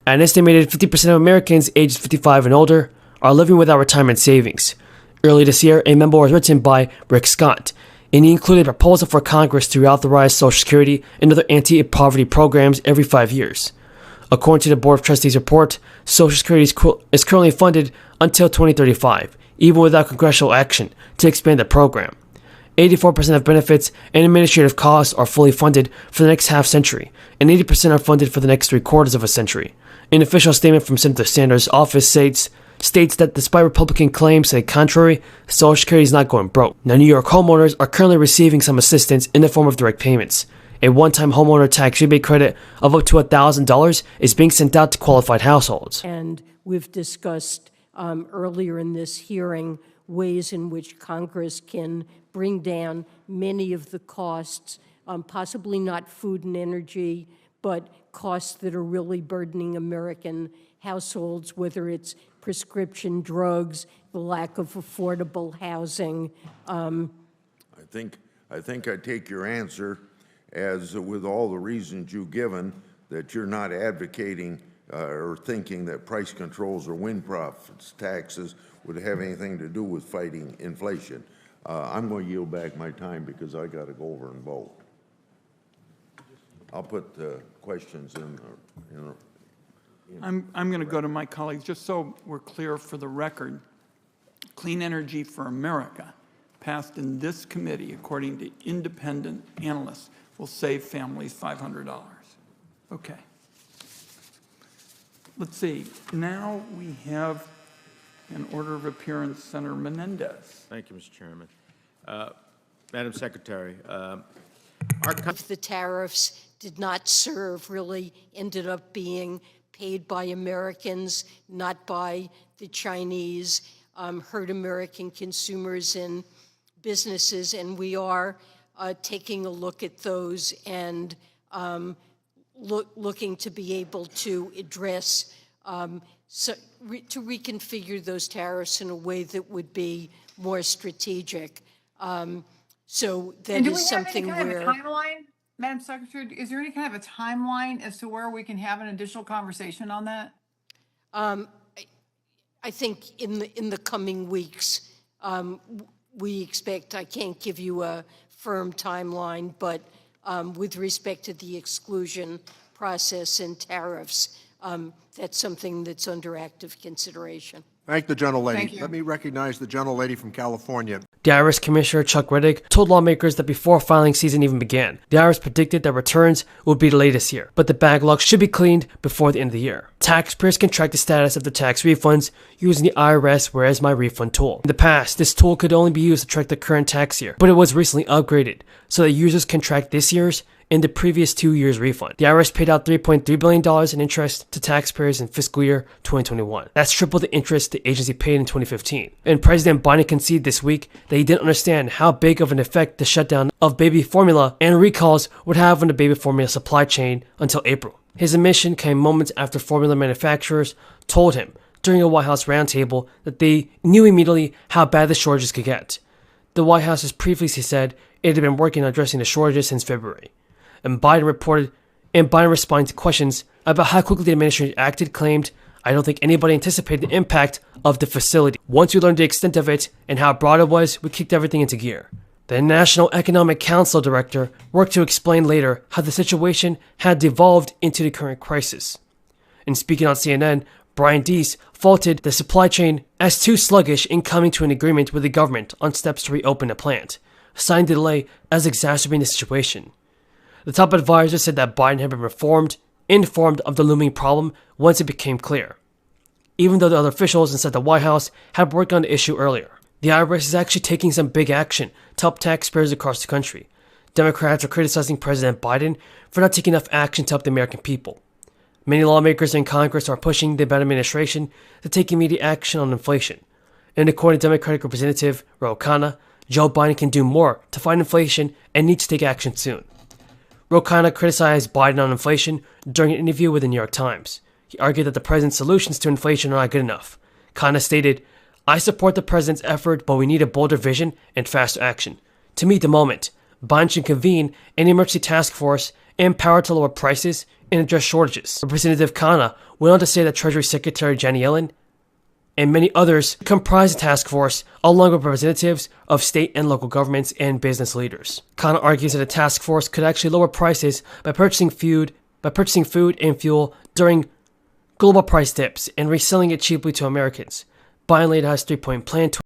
An estimated 50% of Americans aged 55 and older are living without retirement savings. Early this year, a memo was written by Rick Scott, and he included a proposal for Congress to reauthorize Social Security and other anti-poverty programs every 5 years. According to the Board of Trustees report, Social Security is currently funded until 2035, even without congressional action to expand the program. 84% of benefits and administrative costs are fully funded for the next half century, and 80% are funded for the next 3/4 of a century. An official statement from Senator Sanders' office states that despite Republican claims to the contrary, Social Security is not going broke. Now, New York homeowners are currently receiving some assistance in the form of direct payments. A one-time homeowner tax rebate credit of up to $1,000 is being sent out to qualified households. And we've discussed earlier in this hearing ways in which Congress can bring down many of the costs, possibly not food and energy, but costs that are really burdening American households, whether it's prescription drugs, the lack of affordable housing. I think I take your answer as, with all the reasons you've given, that you're not advocating or thinking that price controls or wind profits taxes would have anything to do with fighting inflation. I'm going to yield back my time because I got to go over and vote. I'll put questions in. I'm going to go to my colleagues, just so we're clear for the record. Clean Energy for America, passed in this committee, according to independent analysts, will save families $500. Okay. Let's see. Now we have an order of appearance, Senator Menendez. Thank you, Mr. Chairman. Madam Secretary, If the tariffs did not serve, really ended up being paid by Americans, not by the Chinese, hurt American consumers and businesses, and we are taking a look at those and looking to be able to address, to reconfigure those tariffs in a way that would be more strategic. So that is something where— And do we have any kind of a timeline, Madam Secretary? Is there any kind of a timeline as to where we can have an additional conversation on that? I think in the coming weeks, we expect— I can't give you a firm timeline, but with respect to the exclusion process and tariffs, that's something that's under active consideration. Thank the gentlelady. Thank you. Let me recognize the gentlelady from California. The IRS Commissioner Chuck Reddick told lawmakers that before filing season even began, the IRS predicted that returns would be delayed this year, but the backlog should be cleaned before the end of the year. Taxpayers can track the status of their tax refunds using the IRS Where's My Refund tool. In the past, this tool could only be used to track the current tax year, but it was recently upgraded so that users can track this year's and the previous 2 years' refund. The IRS paid out $3.3 billion in interest to taxpayers in fiscal year 2021. That's triple the interest the agency paid in 2015. And President Biden conceded this week that he didn't understand how big of an effect the shutdown of baby formula and recalls would have on the baby formula supply chain until April. His admission came moments after formula manufacturers told him during a White House roundtable that they knew immediately how bad the shortages could get. The White House has previously said it had been working on addressing the shortages since February. And Biden responding to questions about how quickly the administration acted, claimed, "I don't think anybody anticipated the impact of the facility. Once we learned the extent of it and how broad it was, we kicked everything into gear." The National Economic Council director worked to explain later how the situation had devolved into the current crisis. And speaking on CNN, Brian Deese faulted the supply chain as too sluggish in coming to an agreement with the government on steps to reopen the plant, citing the delay as exacerbating the situation. The top advisor said that Biden had been informed of the looming problem once it became clear, even though the other officials inside the White House had worked on the issue earlier. The IRS is actually taking some big action to help taxpayers across the country. Democrats are criticizing President Biden for not taking enough action to help the American people. Many lawmakers in Congress are pushing the Biden administration to take immediate action on inflation. And according to Democratic Representative Ro Khanna, Joe Biden can do more to fight inflation and needs to take action soon. Ro Khanna criticized Biden on inflation during an interview with the New York Times. He argued that the president's solutions to inflation are not good enough. Khanna stated, "I support the president's effort, but we need a bolder vision and faster action. To meet the moment, Biden should convene an emergency task force and power to lower prices and address shortages. Representative Khanna went on to say that Treasury Secretary Janet Yellen and many others comprise the task force, along with representatives of state and local governments and business leaders. Khanna argues that the task force could actually lower prices by purchasing food and fuel during global price dips and reselling it cheaply to Americans. Biden later has a 3-point plan to